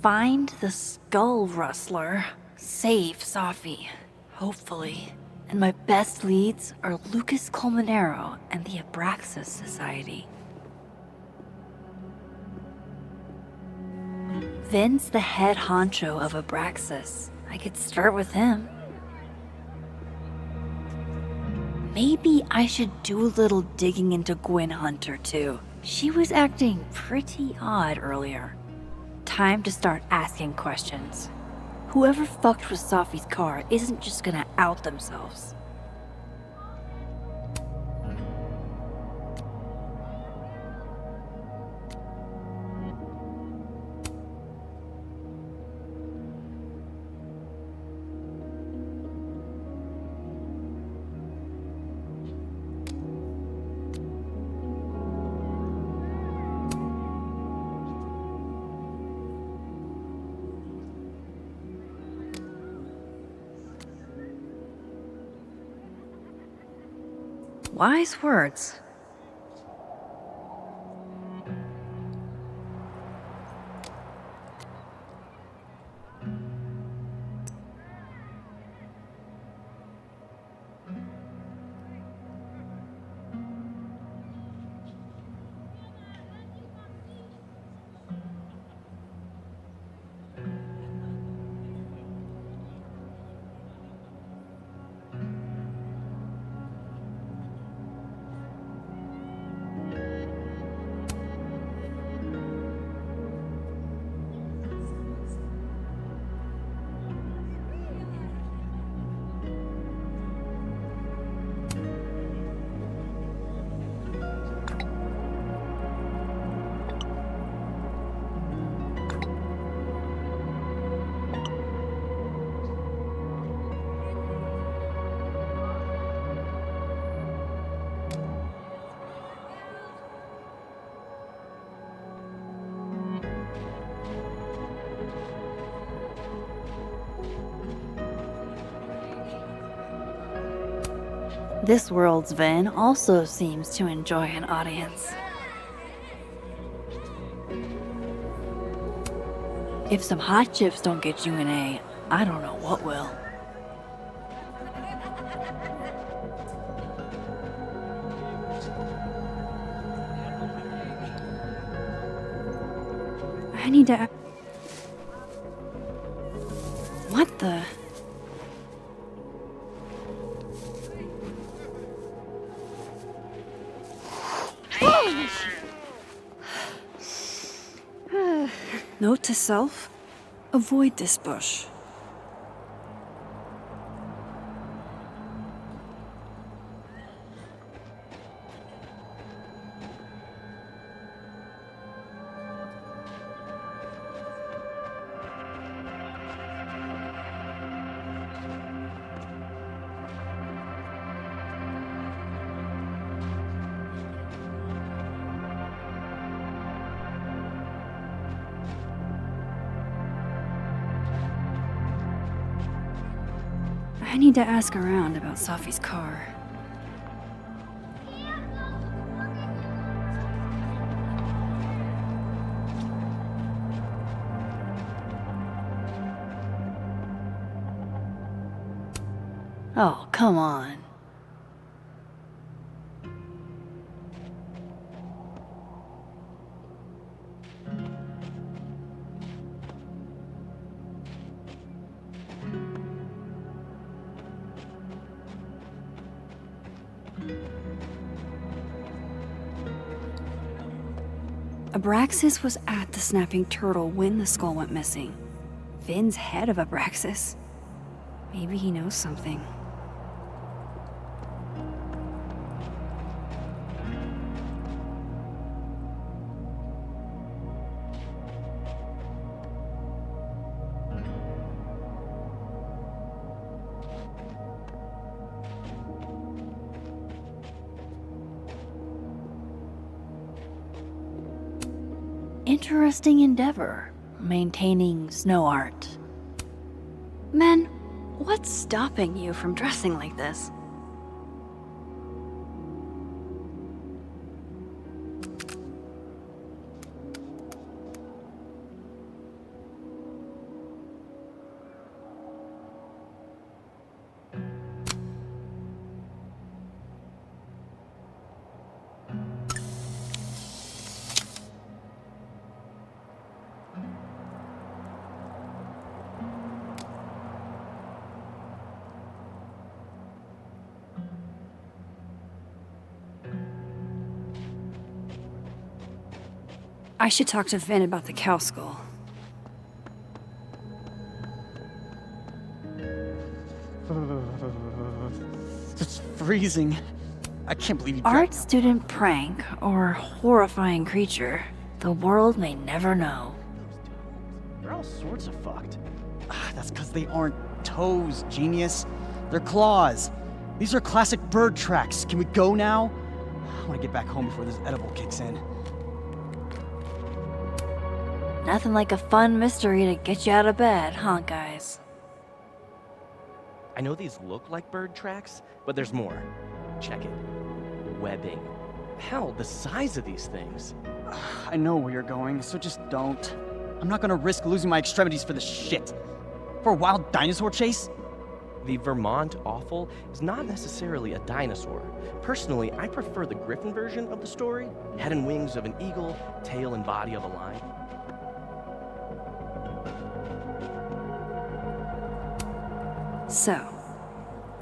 Find the skull rustler. Save Safi. Hopefully. And my best leads are Lucas Colmenero and the Abraxas Society. Vin's the head honcho of Abraxas. I could start with him. Maybe I should do a little digging into Gwyn Hunter too. She was acting pretty odd earlier. Time to start asking questions. Whoever fucked with Safi's car isn't just gonna out themselves. Wise words. This world's Vin also seems to enjoy an audience. If some hot chips don't get you an A, I don't know what will. I need to... What the... Note to self, avoid this bush. I need to ask around about Safi's car. Oh, come on. Abraxas was at the Snapping Turtle when the skull went missing. Vin's head of Abraxas. Maybe he knows something. Interesting endeavor, maintaining snow art. Men, what's stopping you from dressing like this? I should talk to Vin about the cow skull. It's freezing. I can't believe you Art student prank or horrifying creature. The world may never know. They're all sorts of fucked. That's because they aren't toes, genius. They're claws. These are classic bird tracks. Can we go now? I want to get back home before this edible kicks in. Nothing like a fun mystery to get you out of bed, huh, guys? I know these look like bird tracks, but there's more. Check it. Webbing. Hell, the size of these things. I know where you're going, so just don't. I'm not gonna risk losing my extremities for this shit. For a wild dinosaur chase? The Vermont offal is not necessarily a dinosaur. Personally, I prefer the griffin version of the story. Head and wings of an eagle, tail and body of a lion. So,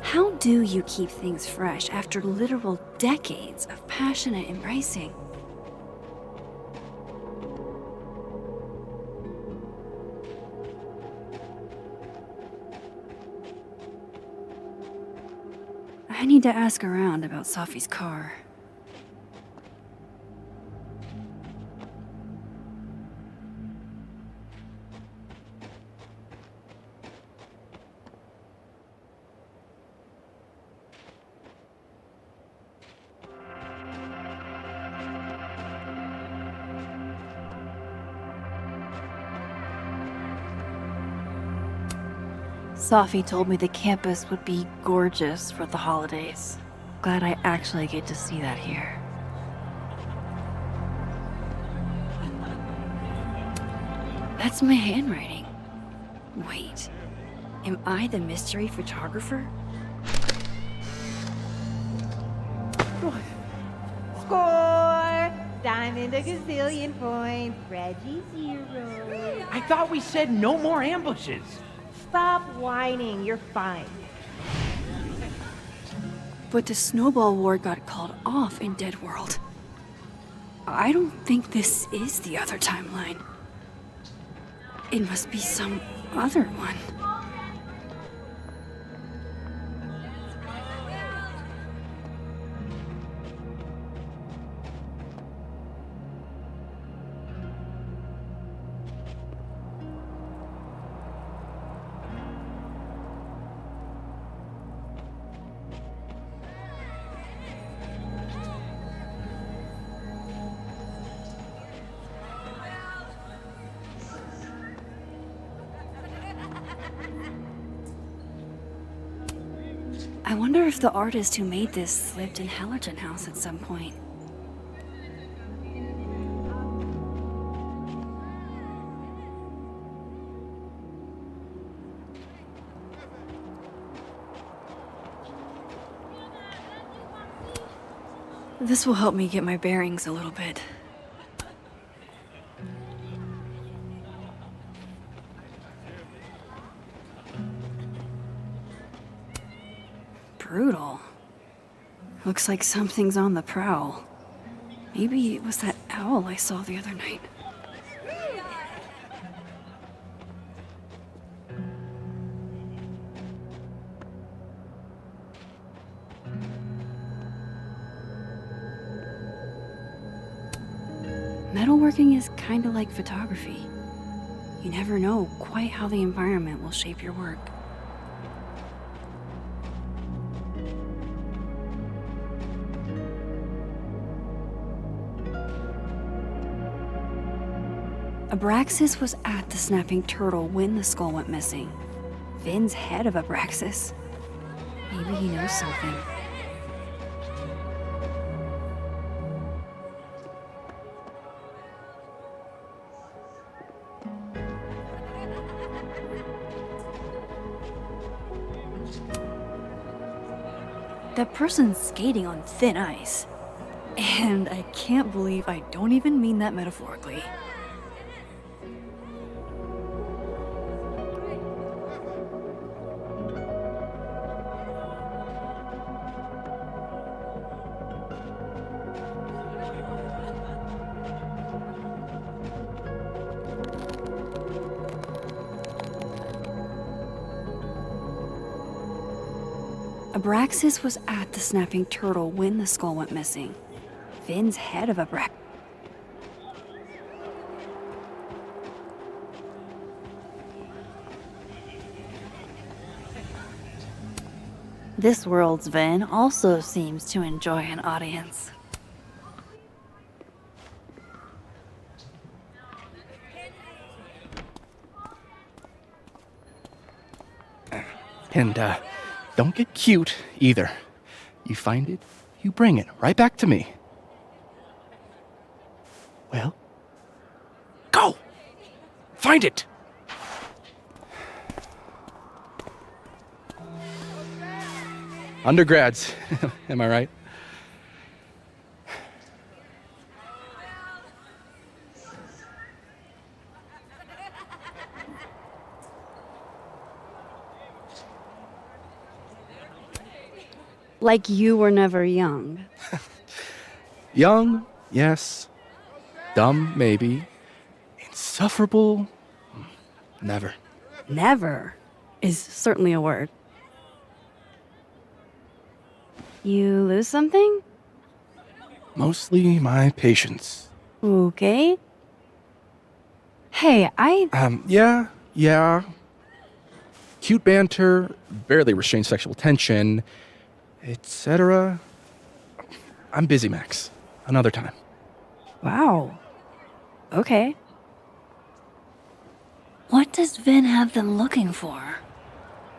how do you keep things fresh after literal decades of passionate embracing? I need to ask around about Sophie's car. Sophie told me the campus would be gorgeous for the holidays. Glad I actually get to see that here. That's my handwriting. Wait, am I the mystery photographer? Score! Diamond a gazillion points, Reggie 0. I thought we said no more ambushes. Stop whining, you're fine. But the snowball war got called off in Dead World. I don't think this is the other timeline. It must be some other one. I wonder if the artist who made this lived in Hallerton House at some point. This will help me get my bearings a little bit. Brutal. Looks like something's on the prowl. Maybe it was that owl I saw the other night. Metalworking is kinda like photography. You never know quite how the environment will shape your work. Abraxas was at the snapping turtle when the skull went missing. Vin's head of Abraxas. Maybe he knows something. That person's skating on thin ice. And I can't believe I don't even mean that metaphorically. Abraxas was at the snapping turtle when the skull went missing. Vin's head of Abraxas. This world's Vin also seems to enjoy an audience. And, don't get cute either. You find it, you bring it right back to me. Well, go! Find it! Undergrads, am I right? Like you were never young. Young, yes. Dumb, maybe. Insufferable, never. Never is certainly a word. You lose something? Mostly my patience. Okay. Hey, Yeah. Cute banter, barely restrained sexual tension, etc. I'm busy, Max. Another time. Wow. Okay. What does Vin have them looking for?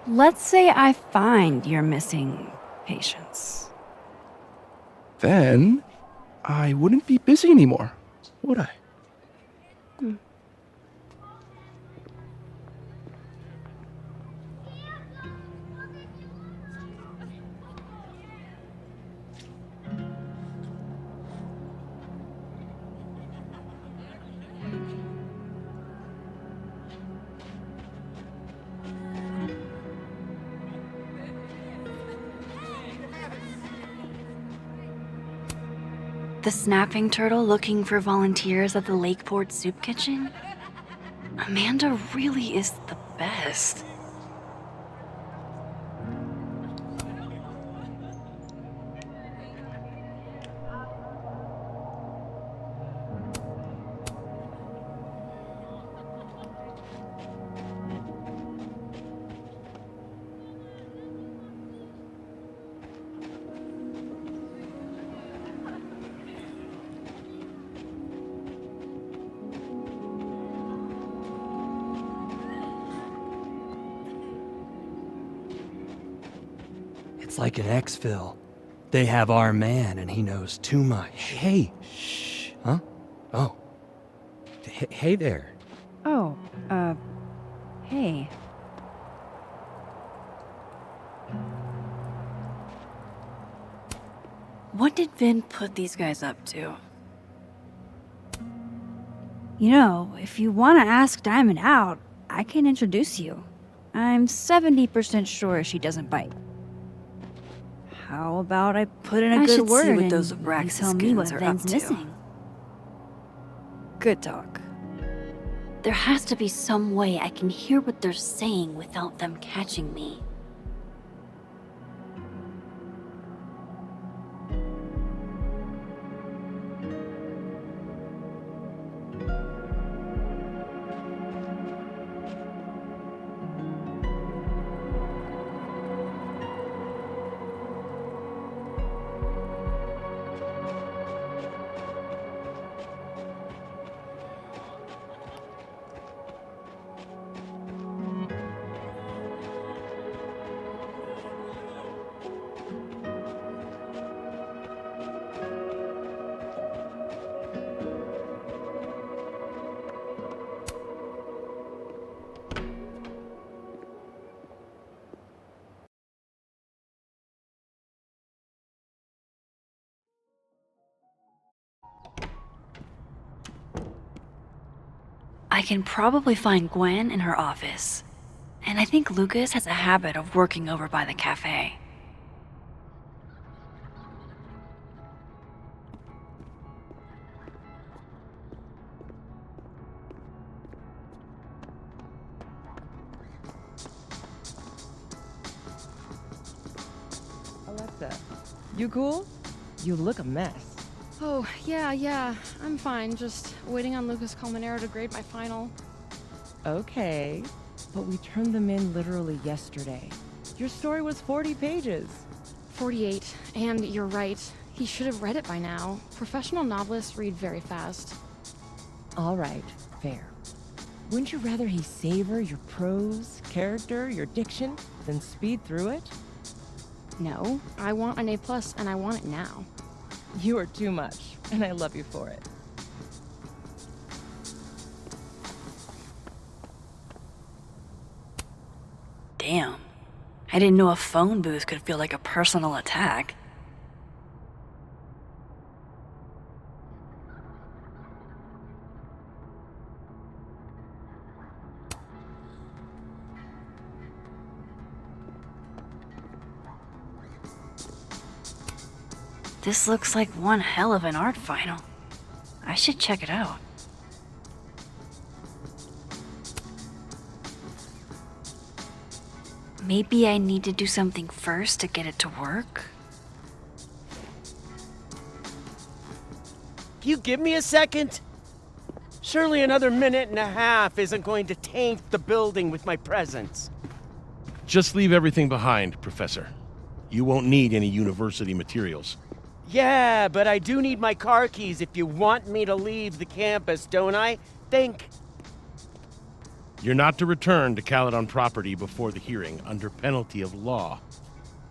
Let's say I find your missing patience. Then I wouldn't be busy anymore, would I? The snapping turtle looking for volunteers at the Lakeport Soup Kitchen? Amanda really is the best. It's like an exfil. They have our man and he knows too much. Hey, shh. Huh? Oh. Hey there. Oh, hey. What did Vin put these guys up to? You know, if you want to ask Diamond out, I can introduce you. I'm 70% sure she doesn't bite. How about I put in a good word see what and those you Abraxas tell me what goons are Vin's up to. missing? Good talk. There has to be some way I can hear what they're saying without them catching me. I can probably find Gwen in her office. And I think Lucas has a habit of working over by the cafe. You cool? You look a mess. Oh, yeah, I'm fine. Just waiting on Lucas Colmenero to grade my final. Okay, but we turned them in literally yesterday. Your story was 40 pages. 48, and you're right. He should have read it by now. Professional novelists read very fast. All right, fair. Wouldn't you rather he savor your prose, character, your diction, than speed through it? No, I want an A+, and I want it now. You are too much, and I love you for it. Damn. I didn't know a phone booth could feel like a personal attack. This looks like one hell of an art final. I should check it out. Maybe I need to do something first to get it to work? You give me a second? Surely another minute and a half isn't going to taint the building with my presence. Just leave everything behind, Professor. You won't need any university materials. Yeah, but I do need my car keys if you want me to leave the campus, don't I? Think. You're not to return to Caledon property before the hearing, under penalty of law.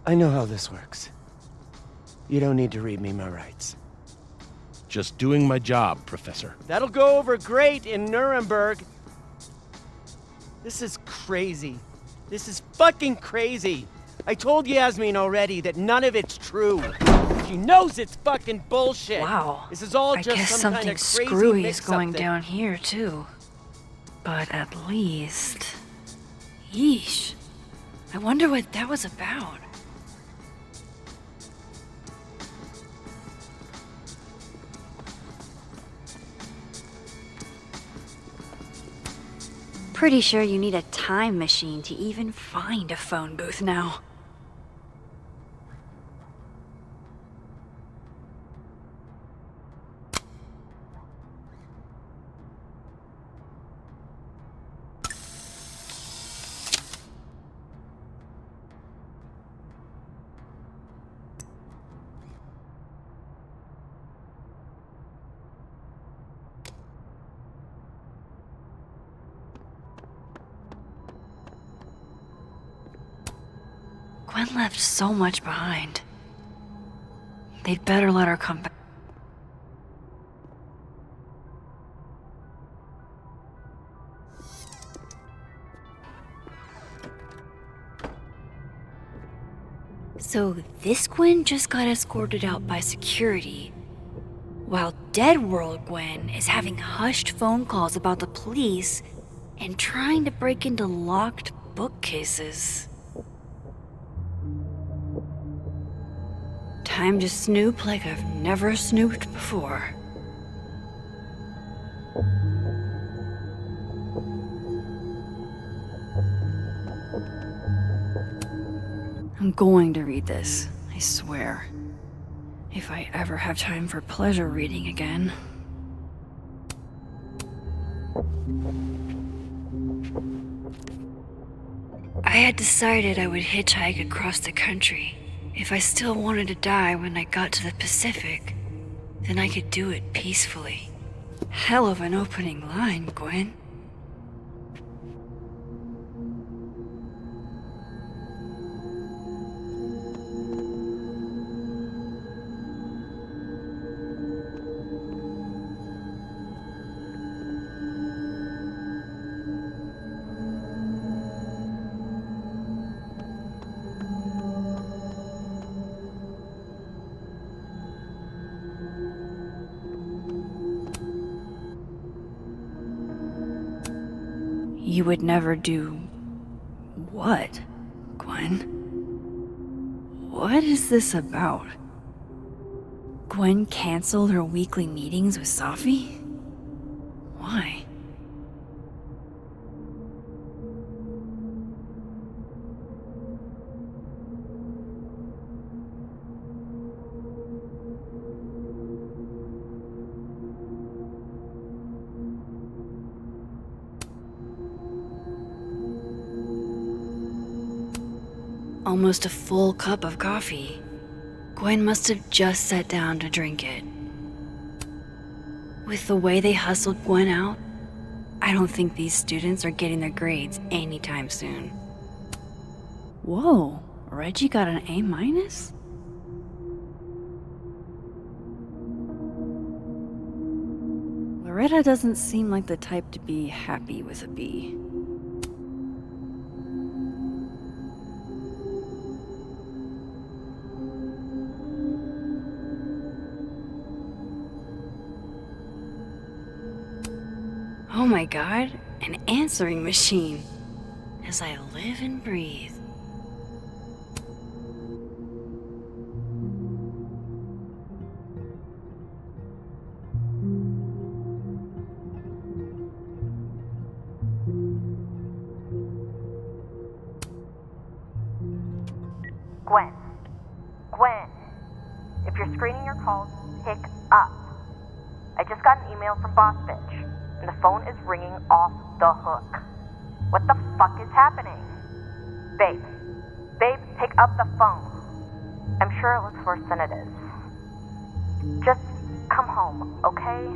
I know how this works. You don't need to read me my rights. Just doing my job, Professor. That'll go over great in Nuremberg. This is crazy. This is fucking crazy. I told Yasmin already that none of it's true. She knows it's fucking bullshit. Wow. This is all I just guess some something kind of crazy screwy is mix-up going that- down here, too. But at least... Yeesh. I wonder what that was about. Pretty sure you need a time machine to even find a phone booth now. Gwen left so much behind. They'd better let her come back. So this Gwen just got escorted out by security, while Dead World Gwen is having hushed phone calls about the police and trying to break into locked bookcases. Time to snoop like I've never snooped before. I'm going to read this, I swear. If I ever have time for pleasure reading again. I had decided I would hitchhike across the country. If I still wanted to die when I got to the Pacific, then I could do it peacefully. Hell of an opening line, Gwen. You would never do... what, Gwen? What is this about? Gwen canceled her weekly meetings with Safi? Why? almost a full cup of coffee. Gwen must have just sat down to drink it. With the way they hustled Gwen out, I don't think these students are getting their grades anytime soon. Whoa, Reggie got an A-? Loretta doesn't seem like the type to be happy with a B. Oh my god, an answering machine. As I live and breathe. Gwen. Gwen. If you're screening your calls, pick up. I just got an email from Boss Bitch, and the phone is ringing off the hook. What the fuck is happening? Babe. Babe, pick up the phone. I'm sure it looks worse than it is. Just come home, okay?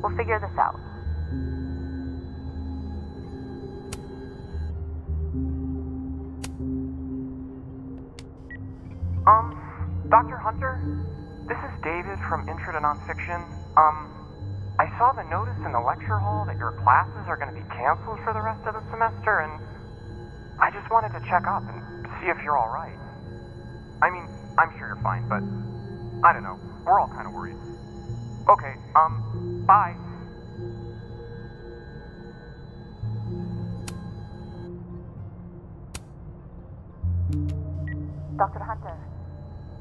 We'll figure this out. Dr. Hunter? This is David from Intro to Nonfiction. I saw the notice in the lecture hall that your classes are going to be canceled for the rest of the semester, and I just wanted to check up and see if you're all right. I mean, I'm sure you're fine, but I don't know. We're all kind of worried. Okay, bye. Dr. Hunter,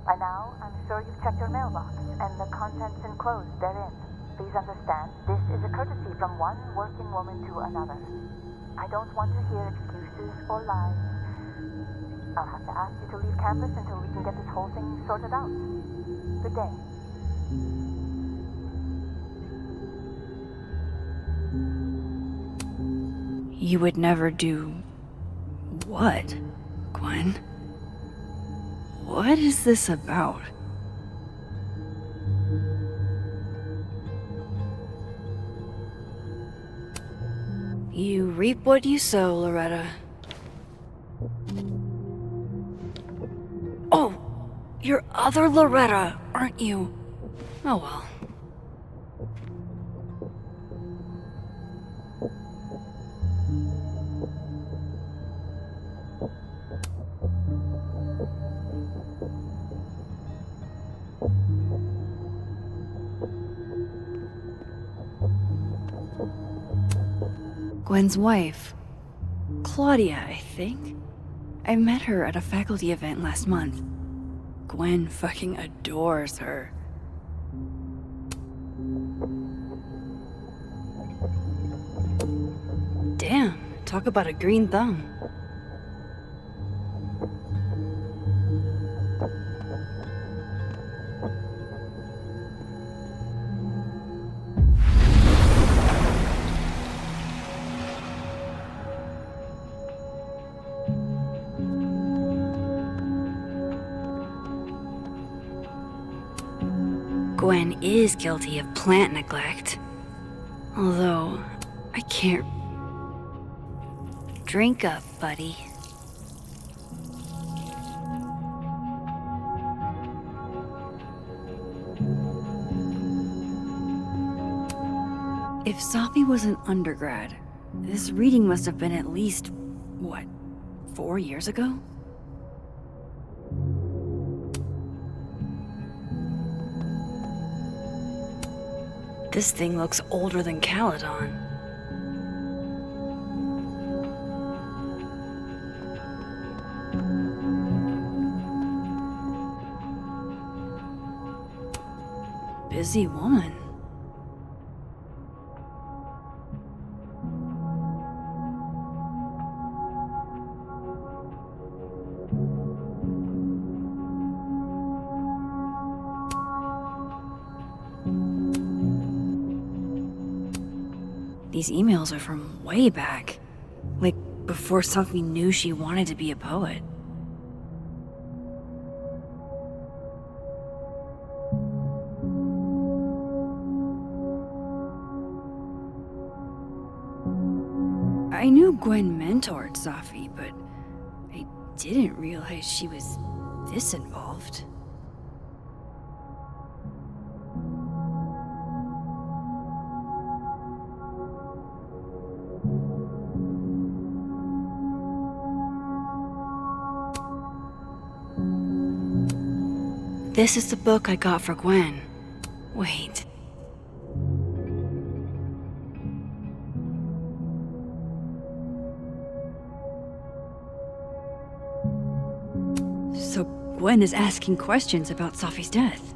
by now, I'm sure you've checked your mailbox and the contents enclosed therein. Please understand, this is a courtesy from one working woman to another. I don't want to hear excuses or lies. I'll have to ask you to leave campus until we can get this whole thing sorted out. Good day. You would never do what, Gwen? What is this about? You reap what you sow, Loretta. Oh, you're other Loretta, aren't you? Oh well. Gwen's wife, Claudia, I think. I met her at a faculty event last month. Gwen fucking adores her. Damn, talk about a green thumb. Gwen is guilty of plant neglect. Although, I can't... Drink up, buddy. If Sophie was an undergrad, this reading must have been at least, what, 4 years ago? This thing looks older than Caledon. Busy woman. These emails are from way back. Like, before Sophie knew she wanted to be a poet. I knew Gwen mentored Safi, but I didn't realize she was this involved. This is the book I got for Gwen. Wait. So Gwen is asking questions about Safi's death.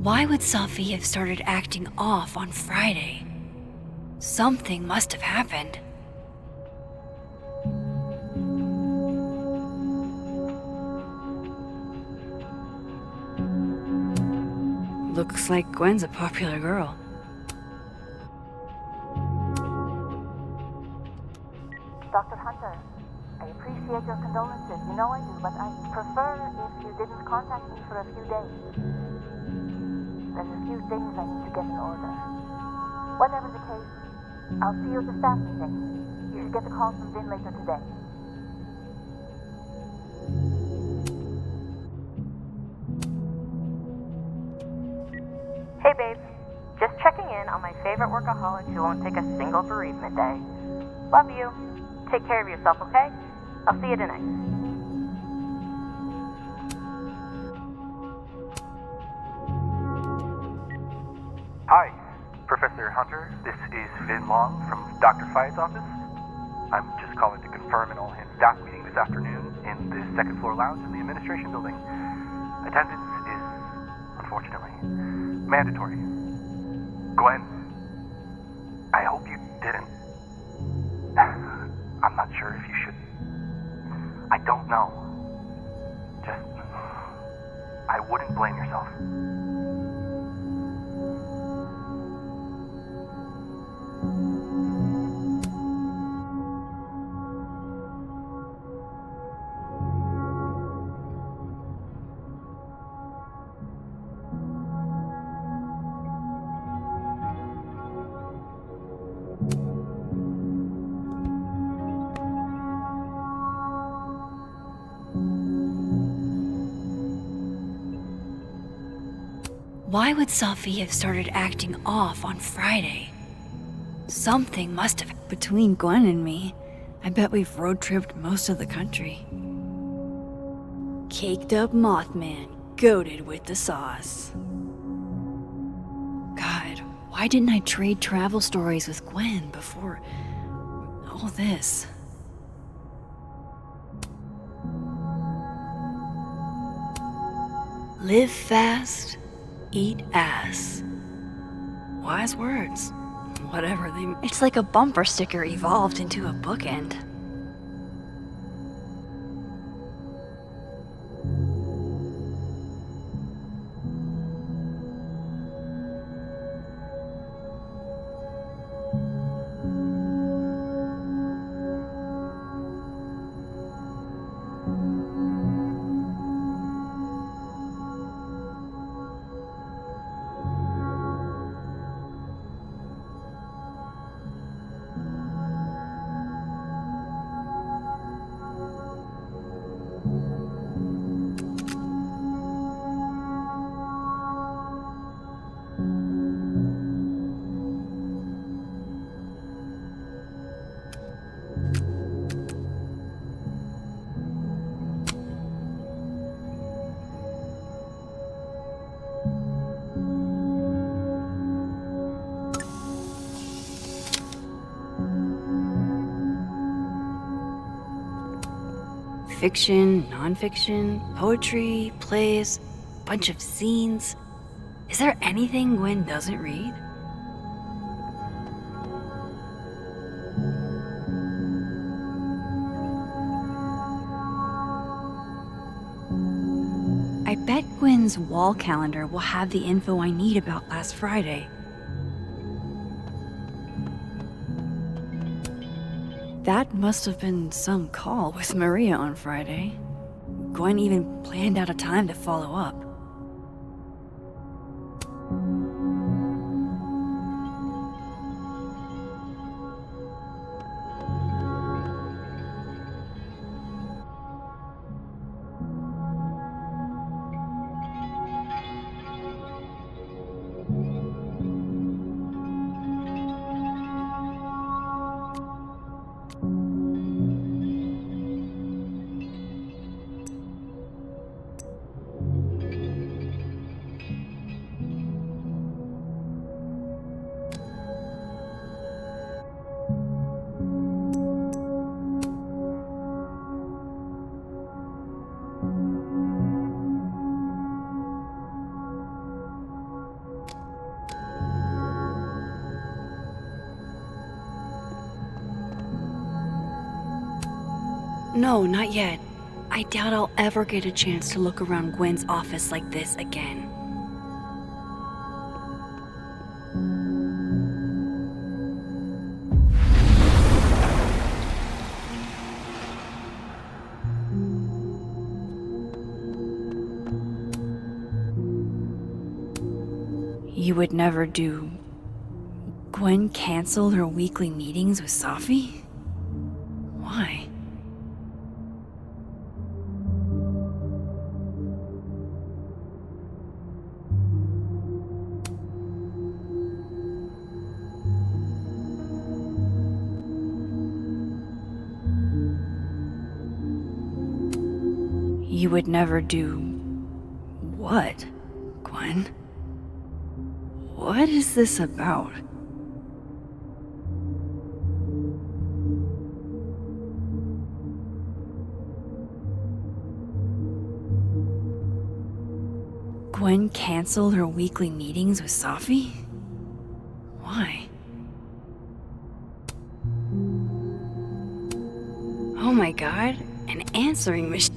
Why would Safi have started acting off on Friday? Something must have happened. Looks like Gwen's a popular girl. Dr. Hunter, I appreciate your condolences. You know I do, but I'd prefer if you didn't contact me for a few days. There's a few things I need to get in order. Whatever the case, I'll see you at the staff meeting. You should get a call from Vin later today. Hey babe, just checking in on my favorite workaholic who won't take a single bereavement day. Love you. Take care of yourself, okay? I'll see you tonight. Hi, Professor Hunter. This is Vin Long from Dr. Fayed's office. I'm just calling to confirm an all-hands staff meeting this afternoon in the second floor lounge in the administration building. Attendance is, unfortunately, mandatory. Gwen, I hope you didn't. I'm not sure if you should. I don't know. Just, I wouldn't blame yourself. Why would Safi have started acting off on Friday? Something must have. Between Gwen and me, I bet we've road tripped most of the country. Caked up Mothman, goated with the sauce. God, why didn't I trade travel stories with Gwen before all this? Live fast, eat ass. Wise words. Whatever they... It's like a bumper sticker evolved into a bookend. fiction, nonfiction, poetry, plays, bunch of scenes. Is there anything Gwen doesn't read? I bet Gwen's wall calendar will have the info I need about last Friday. That must have been some call with Maria on Friday. Gwen even planned out a time to follow up. No, not yet. I doubt I'll ever get a chance to look around Gwen's office like this again. You would never do... Gwen canceled her weekly meetings with Safi? Why? You would never do... what, Gwen? What is this about? Gwen canceled her weekly meetings with Safi? Why? Oh my god, an answering machine.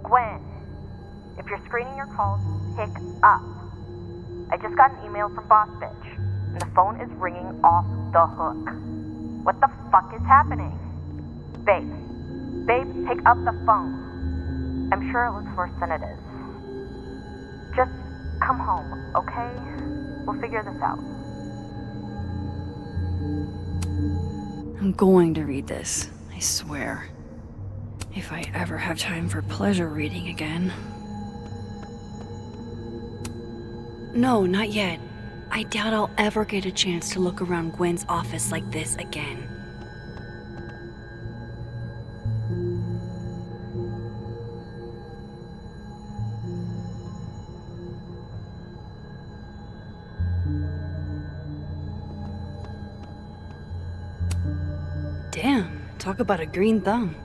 Gwen, if you're screening your calls, pick up. I just got an email from Boss Bitch, and the phone is ringing off the hook. What the fuck is happening? Babe, pick up the phone. I'm sure it looks worse than it is. Just come home, okay? We'll figure this out. I'm going to read this, I swear. If I ever have time for pleasure reading again. No, not yet. I doubt I'll ever get a chance to look around Gwen's office like this again. Damn, talk about a green thumb.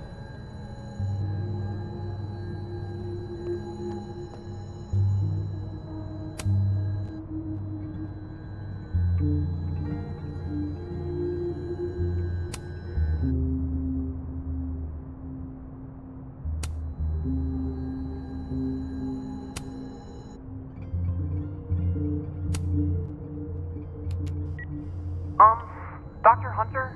Dr. Hunter?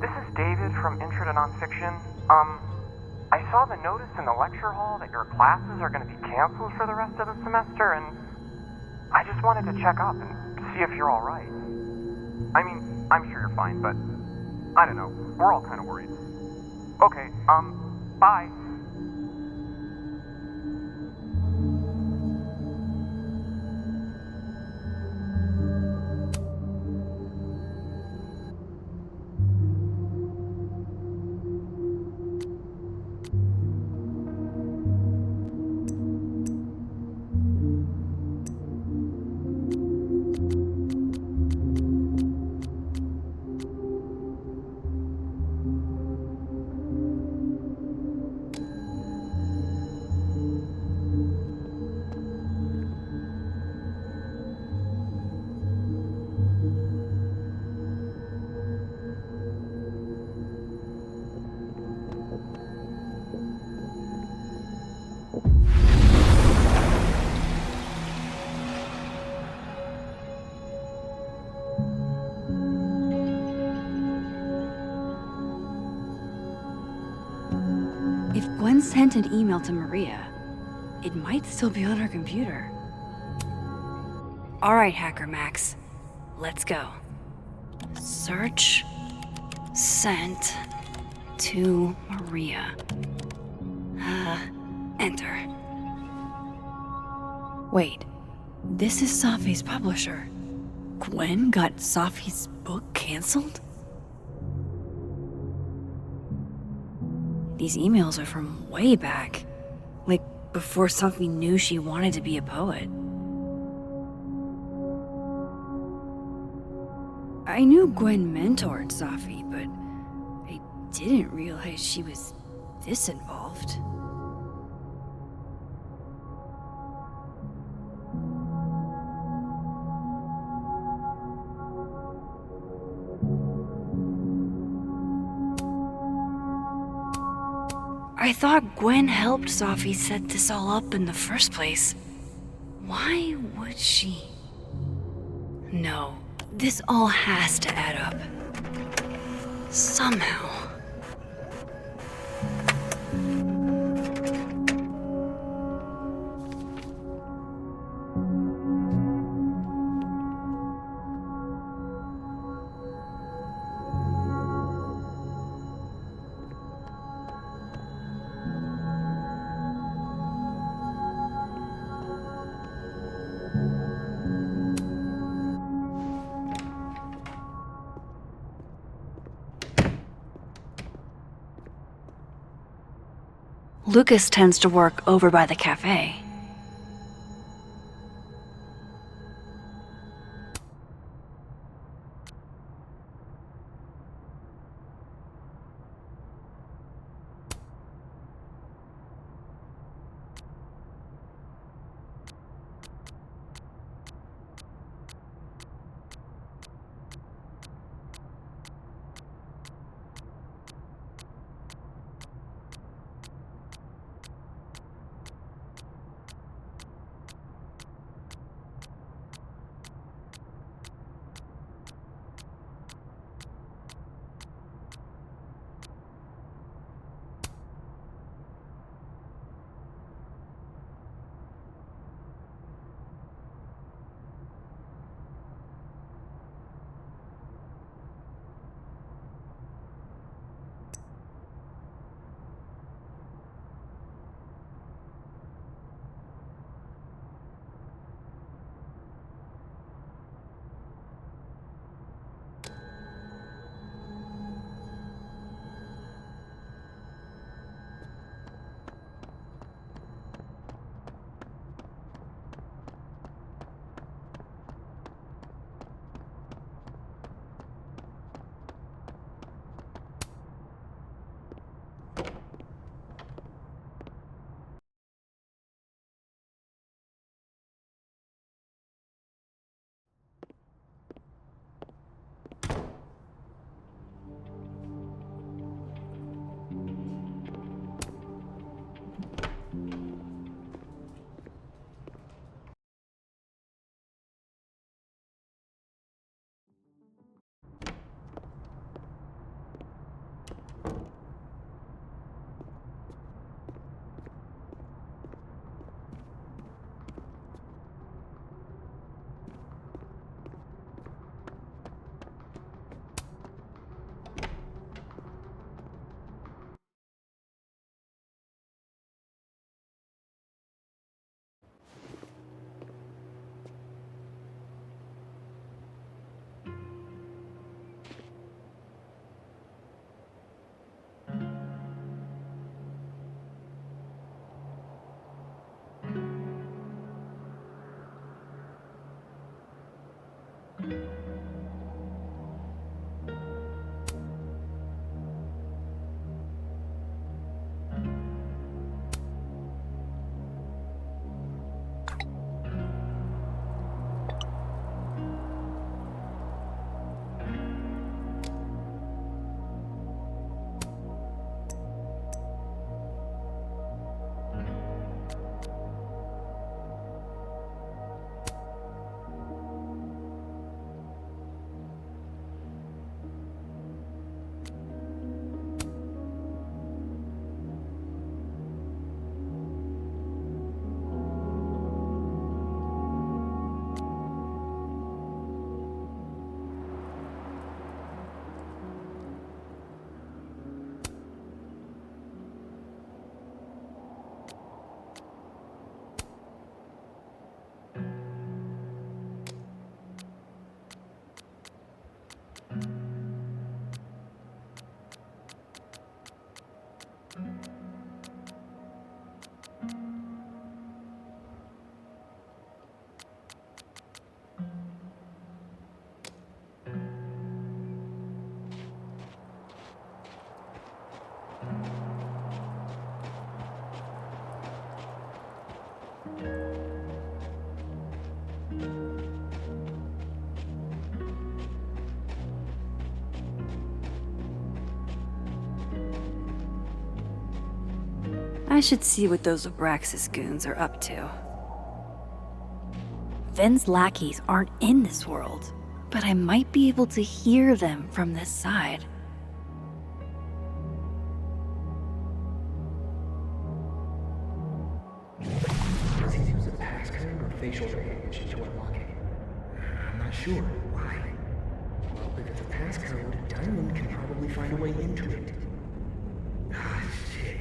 This is David from Intro to Nonfiction. I saw the notice in the lecture hall that your classes are going to be canceled for the rest of the semester, and I just wanted to check up and see if you're alright. I mean, I'm sure you're fine, but I don't know. We're all kind of worried. Okay, bye. Gwen sent an email to Maria. It might still be on her computer. All right, Hacker Max. Let's go. Search. Sent. To Maria. Enter. Wait. This is Safi's publisher. Gwen got Safi's book canceled? These emails are from way back. Like, before Safi knew she wanted to be a poet. I knew Gwen mentored Safi, but I didn't realize she was this involved. I thought Gwen helped Safi set this all up in the first place. Why would she? No, this all has to add up. Somehow. Lucas tends to work over by the cafe. I should see what those Abraxas goons are up to. Vin's lackeys aren't in this world, but I might be able to hear them from this side. Does he use a passcode or facial recognition to unlock it? I'm not sure. Why? Well, if it's a passcode, Diamond can probably find a way into it. Ah, shit.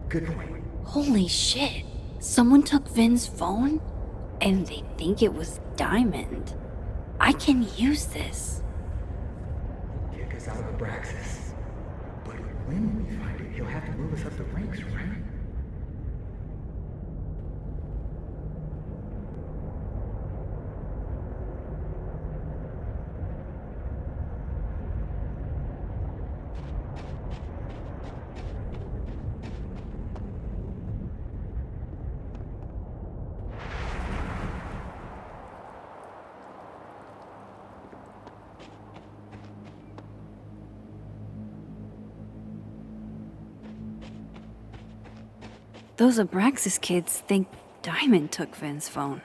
Good point. Holy shit! Someone took Vin's phone? And they think it was Diamond. I can use this. Kick us out of Abraxas. But when we find it, he'll have to move us up the ranks, right? Those Abraxas kids think Diamond took Vin's phone.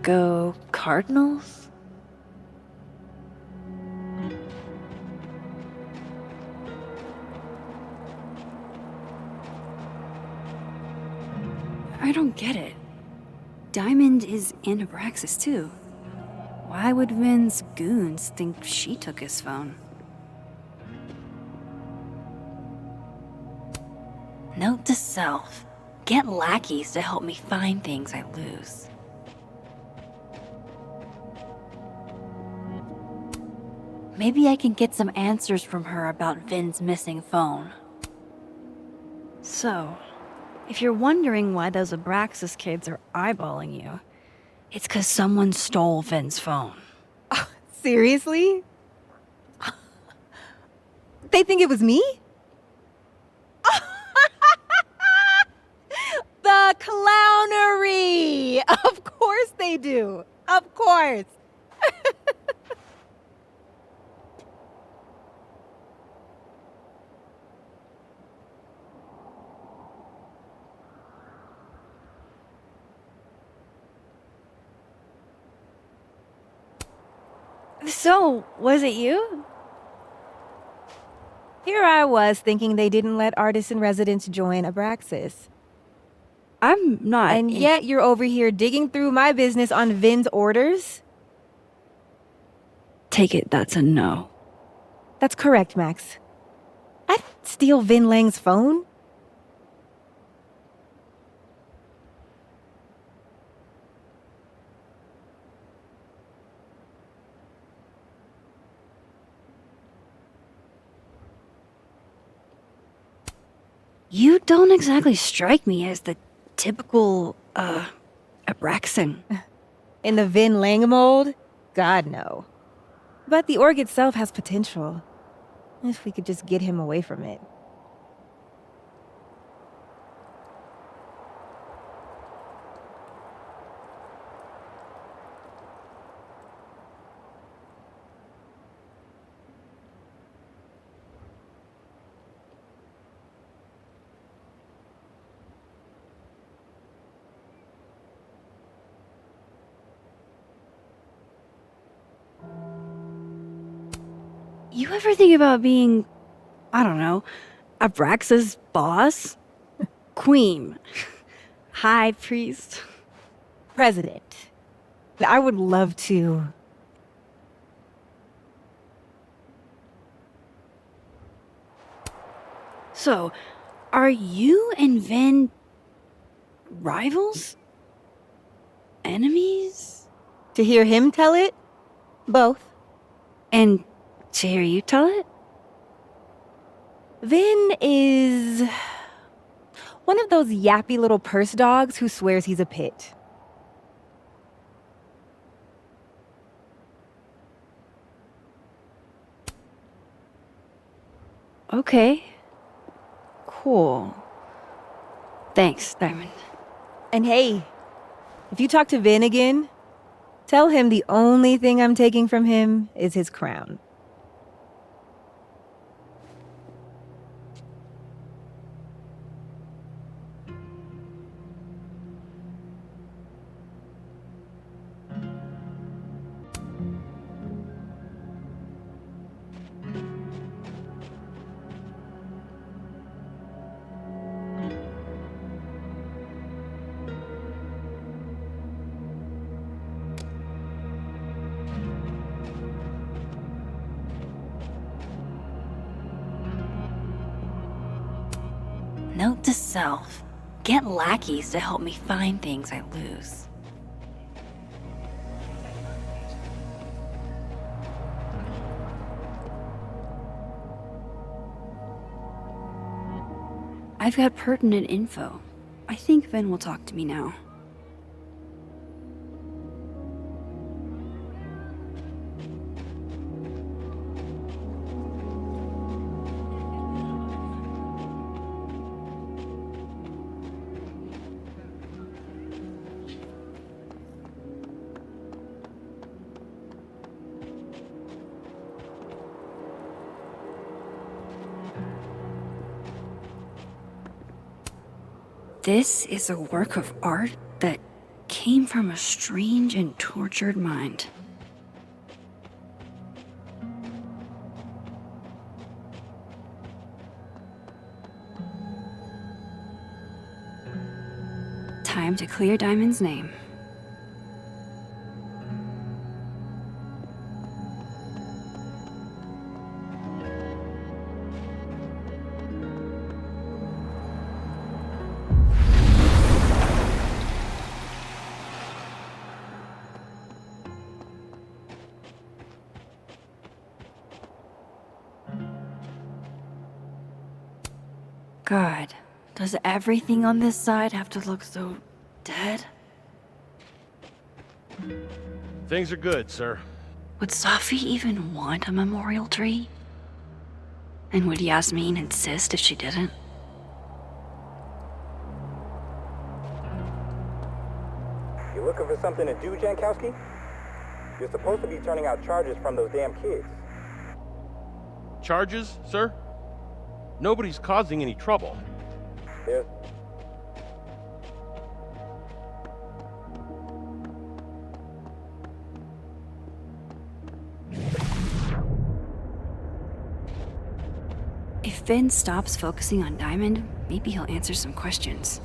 Go Cardinals? I don't get it. Diamond is in Abraxas too. Why would Vin's goons think she took his phone? Note to self. Get lackeys to help me find things I lose. Maybe I can get some answers from her about Vin's missing phone. So, if you're wondering why those Abraxas kids are eyeballing you, it's because someone stole Vin's phone. Seriously? They think it was me? The clownery! Of course they do. Of course. So, was it you? Here I was thinking they didn't let artists in residence join Abraxas. I'm not. And yet you're over here digging through my business on Vin's orders? Take it that's a no. That's correct, Max. I'd steal Vin Lang's phone? You don't exactly strike me as the typical, Abraxan. In the Vin Lang mold? God, no. But the org itself has potential. If we could just get him away from it. You ever think about being, I don't know, Abraxas' boss? Queen. High priest. President. I would love to. So, are you and Vin rivals? Enemies? To hear him tell it? Both. And to hear you tell it? Vin is one of those yappy little purse dogs who swears he's a pit. Okay. Cool. Thanks, Diamond. And hey, if you talk to Vin again, tell him the only thing I'm taking from him is his crown. Note to self. Get lackeys to help me find things I lose. I've got pertinent info. I think Vin will talk to me now. This is a work of art that came from a strange and tortured mind. Time to clear Diamond's name. God, does everything on this side have to look so dead? Things are good, sir. Would Safi even want a memorial tree? And would Yasmin insist if she didn't? You looking for something to do, Jankowski? You're supposed to be turning out charges from those damn kids. Charges, sir? Nobody's causing any trouble. There's... If Finn stops focusing on Diamond, maybe he'll answer some questions.